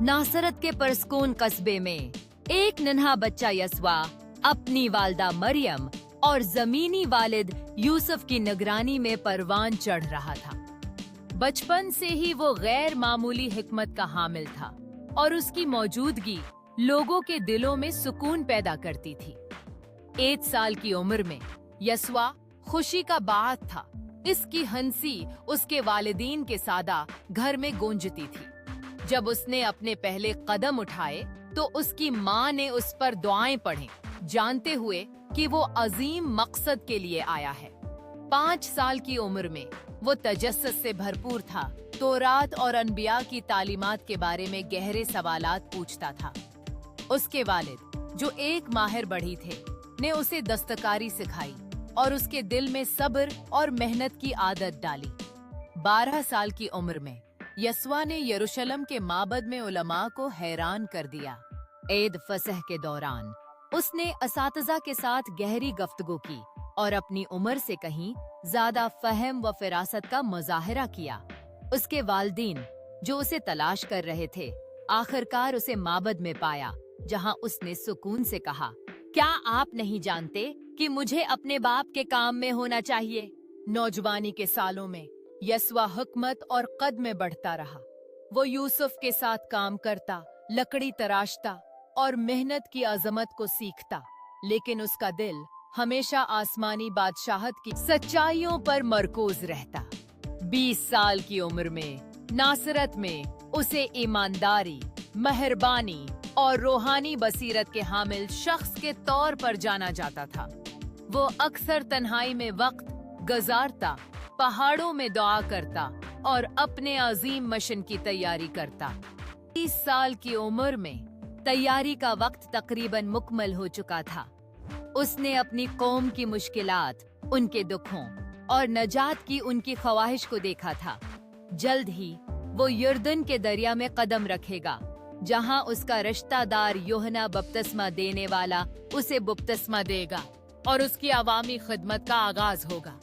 नासरत के परसकून कस्बे में एक नन्हा बच्चा यस्वा अपनी वालदा मरियम और जमीनी वालिद यूसुफ की निगरानी में परवान चढ़ रहा था। बचपन से ही वो गैर मामूली हिकमत का हामिल था और उसकी मौजूदगी लोगों के दिलों में सुकून पैदा करती थी। 1 साल की उम्र में यस्वा खुशी का बात था। इसकी हंसी उसके वालिदीन के सादा घर में गूंजती थी। जब उसने अपने पहले कदम उठाए तो उसकी माँ ने उस पर दुआएं पढ़ी, जानते हुए कि वो अजीम मकसद के लिए आया है। 5 साल की उम्र में वो तजस्सुस से भरपूर था। तौरात और अनबिया की तालीमात के बारे में गहरे सवालात पूछता था। उसके वालिद, जो एक माहिर बढ़ी थे, ने उसे दस्तकारी सिखाई और उसके दिल में सब्र और मेहनत की आदत डाली। 12 साल की उम्र में यस्वा ने यरूशलेम के माबद में उलमा को हैरान कर दिया। ईद फसह के दौरान उसने असातिज़ा के साथ गहरी गुफ्तगू की और अपनी उम्र से कहीं ज्यादा फहम व फिरासत का मुजाहिरा किया। उसके वालिदीन, जो उसे तलाश कर रहे थे, आखिरकार उसे माबद में पाया, जहां उसने सुकून से कहा, क्या आप नहीं जानते कि मुझे अपने बाप के काम में होना चाहिए? नौजवानी के सालों में यस्वा हुकमत और कद में बढ़ता रहा। वो यूसुफ के साथ काम करता, लकड़ी तराशता और मेहनत की अजमत को सीखता, लेकिन उसका दिल हमेशा आसमानी बादशाहत की सच्चाइयों पर मरकूज रहता। 20 साल की उम्र में नासरत में उसे ईमानदारी, मेहरबानी और रूहानी बसीरत के हामिल शख्स के तौर पर जाना जाता था। वो अक्सर तन्हाई में वक्त गुजारता, पहाड़ों में दुआ करता और अपने अजीम मिशन की तैयारी करता। 30 साल की उम्र में तैयारी का वक्त तकरीबन मुकम्मल हो चुका था। उसने अपनी कौम की मुश्किलात, उनके दुखों और नजात की उनकी ख्वाहिश को देखा था। जल्द ही वो यर्दन के दरिया में कदम रखेगा, जहां उसका रिश्तेदार यूहन्ना बपतिस्मा देने वाला उसे बपतिस्मा देगा और उसकी अवामी खिदमत का आगाज होगा।